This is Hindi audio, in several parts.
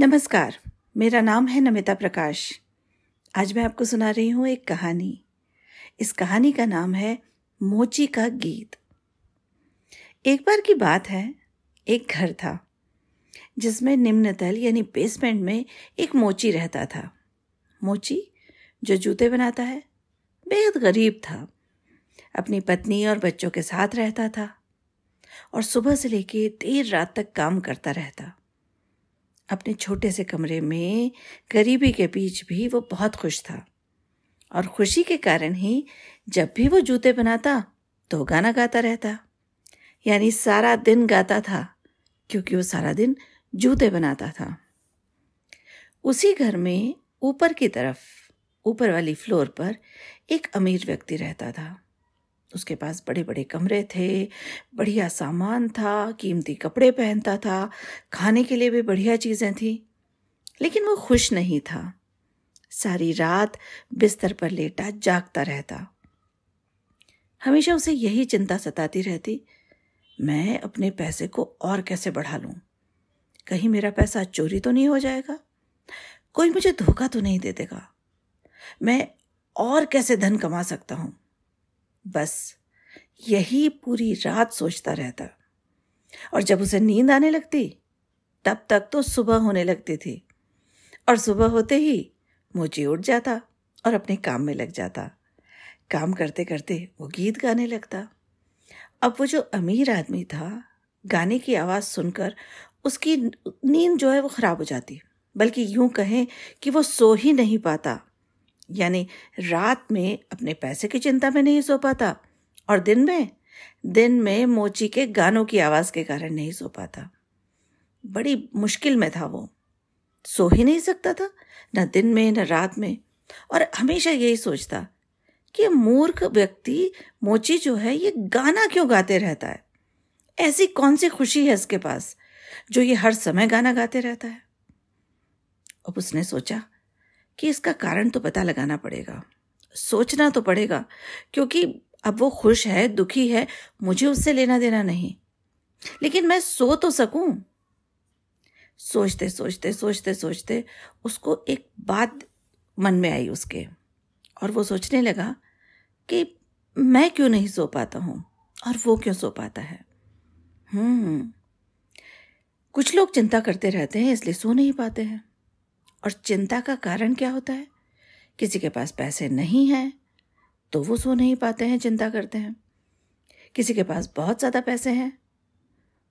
नमस्कार, मेरा नाम है नमिता प्रकाश। आज मैं आपको सुना रही हूँ एक कहानी। इस कहानी का नाम है मोची का गीत। एक बार की बात है, एक घर था जिसमें निम्न तल यानी बेसमेंट में एक मोची रहता था। मोची जो जूते बनाता है, बेहद गरीब था। अपनी पत्नी और बच्चों के साथ रहता था और सुबह से लेकर देर रात तक काम करता रहता। अपने छोटे से कमरे में गरीबी के बीच भी वो बहुत खुश था और खुशी के कारण ही जब भी वो जूते बनाता तो गाना गाता रहता, यानी सारा दिन गाता था, क्योंकि वो सारा दिन जूते बनाता था। उसी घर में ऊपर की तरफ, ऊपर वाली फ्लोर पर एक अमीर व्यक्ति रहता था। उसके पास बड़े बड़े कमरे थे, बढ़िया सामान था, कीमती कपड़े पहनता था, खाने के लिए भी बढ़िया चीज़ें थी, लेकिन वो खुश नहीं था। सारी रात बिस्तर पर लेटा जागता रहता। हमेशा उसे यही चिंता सताती रहती, मैं अपने पैसे को और कैसे बढ़ा लूं? कहीं मेरा पैसा चोरी तो नहीं हो जाएगा? कोई मुझे धोखा तो नहीं दे देगा? मैं और कैसे धन कमा सकता हूं? बस यही पूरी रात सोचता रहता। और जब उसे नींद आने लगती तब तक तो सुबह होने लगती थी, और सुबह होते ही मोची उठ जाता और अपने काम में लग जाता। काम करते करते वो गीत गाने लगता। अब वो जो अमीर आदमी था, गाने की आवाज़ सुनकर उसकी नींद जो है वो खराब हो जाती, बल्कि यूं कहें कि वो सो ही नहीं पाता। यानी रात में अपने पैसे की चिंता में नहीं सो पाता और दिन में मोची के गानों की आवाज़ के कारण नहीं सो पाता। बड़ी मुश्किल में था वो, सो ही नहीं सकता था, न दिन में न रात में, और हमेशा यही सोचता कि मूर्ख व्यक्ति मोची जो है ये गाना क्यों गाते रहता है? ऐसी कौन सी खुशी है इसके पास जो ये हर समय गाना गाते रहता है? अब उसने सोचा कि इसका कारण तो पता लगाना पड़ेगा, सोचना तो पड़ेगा, क्योंकि अब वो खुश है, दुखी है, मुझे उससे लेना देना नहीं, लेकिन मैं सो तो सकूं। सोचते सोचते सोचते सोचते उसको एक बात मन में आई उसके, और वो सोचने लगा कि मैं क्यों नहीं सो पाता हूं और वो क्यों सो पाता है। कुछ लोग चिंता करते रहते हैं इसलिए सो नहीं पाते हैं। और चिंता का कारण क्या होता है? किसी के पास पैसे नहीं हैं तो वो सो नहीं पाते हैं, चिंता करते हैं। किसी के पास बहुत ज़्यादा पैसे हैं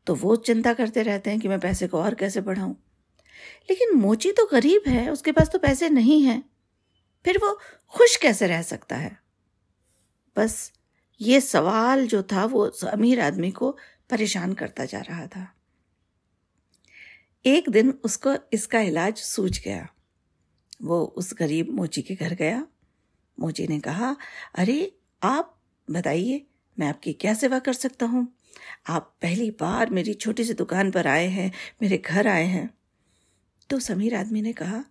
तो वो चिंता करते रहते हैं कि मैं पैसे को और कैसे बढ़ाऊं। लेकिन मोची तो गरीब है, उसके पास तो पैसे नहीं हैं, फिर वो खुश कैसे रह सकता है? बस ये सवाल जो था वो अमीर आदमी को परेशान करता जा रहा था। एक दिन उसको इसका इलाज सूझ गया। वो उस गरीब मोची के घर गया। मोची ने कहा, अरे आप बताइए, मैं आपकी क्या सेवा कर सकता हूँ? आप पहली बार मेरी छोटी सी दुकान पर आए हैं, मेरे घर आए हैं। तो उस अमीर आदमी ने कहा,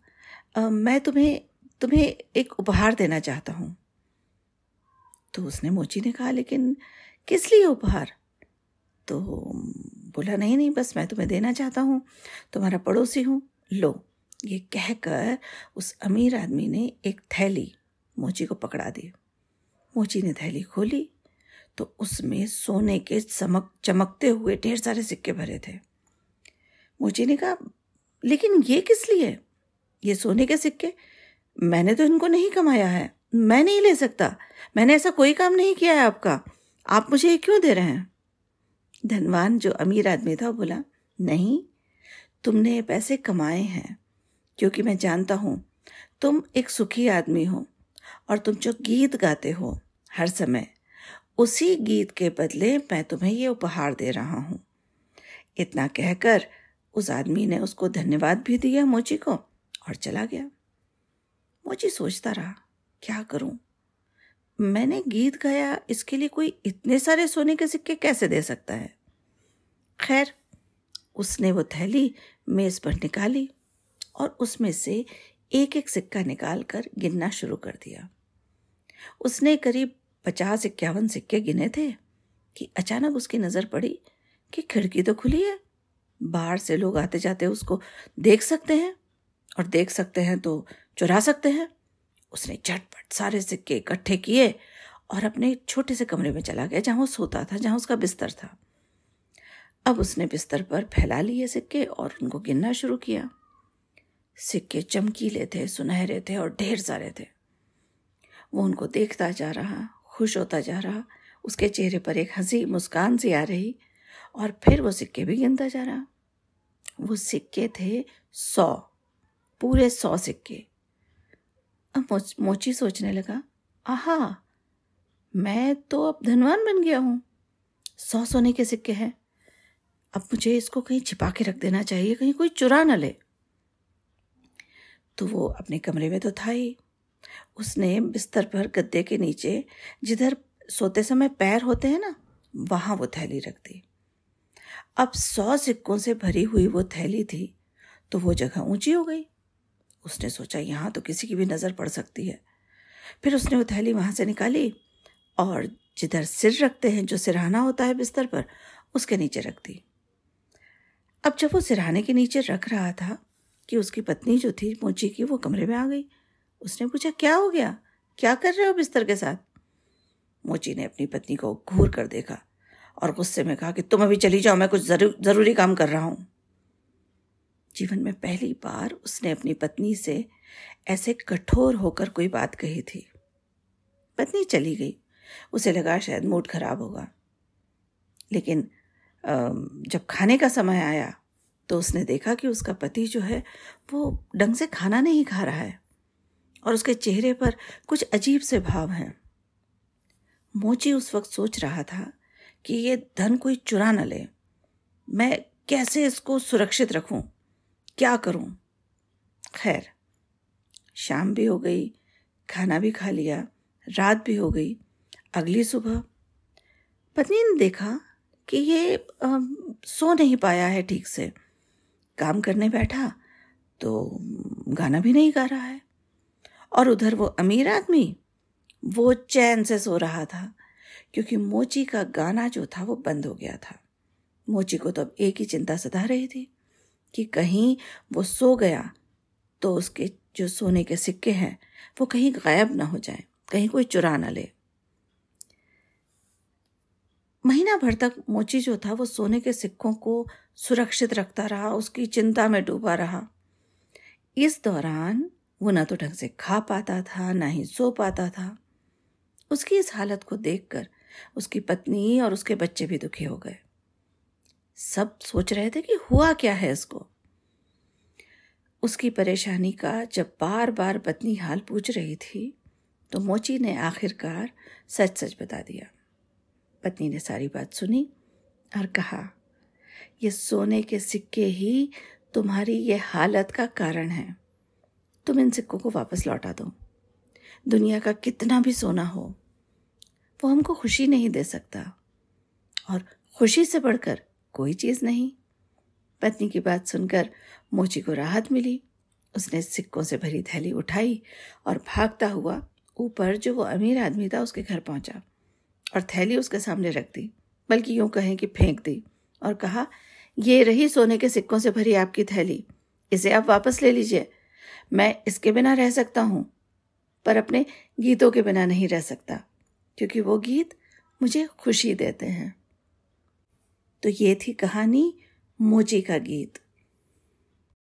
मैं तुम्हें एक उपहार देना चाहता हूँ। तो उसने मोची ने कहा, लेकिन किस लिए उपहार? तो बोला, नहीं, बस मैं तुम्हें देना चाहता हूँ, तुम्हारा पड़ोसी हूँ, लो। ये कहकर उस अमीर आदमी ने एक थैली मोची को पकड़ा दी। मोची ने थैली खोली तो उसमें सोने के चमकते हुए ढेर सारे सिक्के भरे थे। मोची ने कहा, लेकिन ये किस लिए? ये सोने के सिक्के? मैंने तो इनको नहीं कमाया है, मैं नहीं ले सकता, मैंने ऐसा कोई काम नहीं किया है आपका, आप मुझे ये क्यों दे रहे हैं? धनवान जो अमीर आदमी था बोला, नहीं, तुमने ये पैसे कमाए हैं क्योंकि मैं जानता हूं तुम एक सुखी आदमी हो, और तुम जो गीत गाते हो हर समय, उसी गीत के बदले मैं तुम्हें ये उपहार दे रहा हूं। इतना कहकर उस आदमी ने उसको धन्यवाद भी दिया मोची को और चला गया। मोची सोचता रहा, क्या करूं? मैंने गीत गाया, इसके लिए कोई इतने सारे सोने के सिक्के कैसे दे सकता है? खैर, उसने वो थैली मेज पर निकाली और उसमें से एक एक सिक्का निकालकर गिनना शुरू कर दिया। उसने करीब 50-51 सिक्के गिने थे कि अचानक उसकी नजर पड़ी कि खिड़की तो खुली है, बाहर से लोग आते जाते उसको देख सकते हैं, और देख सकते हैं तो चुरा सकते हैं। उसने झटपट सारे सिक्के इकट्ठे किए और अपने छोटे से कमरे में चला गया जहाँ वो सोता था, जहाँ उसका बिस्तर था। अब उसने बिस्तर पर फैला लिए सिक्के और उनको गिनना शुरू किया। सिक्के चमकीले थे, सुनहरे थे और ढेर सारे थे। वो उनको देखता जा रहा, खुश होता जा रहा। उसके चेहरे पर एक हंसी मुस्कान सी आ रही, और फिर वो सिक्के भी गिनता जा रहा। वो सिक्के थे 100, पूरे 100 सिक्के। अब मोची सोचने लगा, आहा, मैं तो अब धनवान बन गया हूँ। 100 सोने के सिक्के हैं। अब मुझे इसको कहीं छिपा के रख देना चाहिए, कहीं कोई चुरा न ले। तो वो अपने कमरे में तो था ही। उसने बिस्तर पर गद्दे के नीचे, जिधर सोते समय पैर होते हैं ना, वहां वो थैली रख दी। अब 100 सिक्कों से भरी हुई वो थैली थी, तो वो जगह ऊंची हो गई। उसने सोचा यहाँ तो किसी की भी नजर पड़ सकती है। फिर उसने वो थैली वहां से निकाली और जिधर सिर रखते हैं, जो सिरहाना होता है बिस्तर पर, उसके नीचे रख दी। अब जब वो सिरहाने के नीचे रख रहा था कि उसकी पत्नी जो थी मोची की, वो कमरे में आ गई। उसने पूछा, क्या हो गया, क्या कर रहे हो बिस्तर के साथ? मोची ने अपनी पत्नी को घूर कर देखा और गुस्से में कहा कि तुम अभी चली जाओ, मैं कुछ जरूरी काम कर रहा हूं। जीवन में पहली बार उसने अपनी पत्नी से ऐसे कठोर होकर कोई बात कही थी। पत्नी चली गई। उसे लगा शायद मूड खराब होगा, लेकिन जब खाने का समय आया तो उसने देखा कि उसका पति जो है वो ढंग से खाना नहीं खा रहा है और उसके चेहरे पर कुछ अजीब से भाव हैं। मोची उस वक्त सोच रहा था कि ये धन कोई चुरा न ले, मैं कैसे इसको सुरक्षित रखूं, क्या करूं। खैर, शाम भी हो गई, खाना भी खा लिया, रात भी हो गई। अगली सुबह पत्नी ने देखा कि ये सो नहीं पाया है ठीक से। काम करने बैठा तो गाना भी नहीं गा रहा है, और उधर वो अमीर आदमी, वो चैन से सो रहा था, क्योंकि मोची का गाना जो था वो बंद हो गया था। मोची को तो अब एक ही चिंता सता रही थी कि कहीं वो सो गया तो उसके जो सोने के सिक्के हैं वो कहीं गायब ना हो जाएं, कहीं कोई चुरा ना ले। महीना भर तक मोची जो था वो सोने के सिक्कों को सुरक्षित रखता रहा, उसकी चिंता में डूबा रहा। इस दौरान वो न तो ढंग से खा पाता था, ना ही सो पाता था। उसकी इस हालत को देखकर उसकी पत्नी और उसके बच्चे भी दुखी हो गए। सब सोच रहे थे कि हुआ क्या है इसको। उसकी परेशानी का जब बार बार पत्नी हाल पूछ रही थी तो मोची ने आखिरकार सच सच बता दिया। पत्नी ने सारी बात सुनी और कहा, ये सोने के सिक्के ही तुम्हारी ये हालत का कारण है। तुम इन सिक्कों को वापस लौटा दो। दुनिया का कितना भी सोना हो, वो हमको खुशी नहीं दे सकता, और खुशी से बढ़कर कोई चीज़ नहीं। पत्नी की बात सुनकर मोची को राहत मिली। उसने सिक्कों से भरी थैली उठाई और भागता हुआ ऊपर जो वो अमीर आदमी था उसके घर पहुंचा और थैली उसके सामने रख दी, बल्कि यूं कहें कि फेंक दी, और कहा, ये रही सोने के सिक्कों से भरी आपकी थैली, इसे आप वापस ले लीजिए। मैं इसके बिना रह सकता हूं, पर अपने गीतों के बिना नहीं रह सकता, क्योंकि वो गीत मुझे खुशी देते हैं। तो ये थी कहानी मोची का गीत।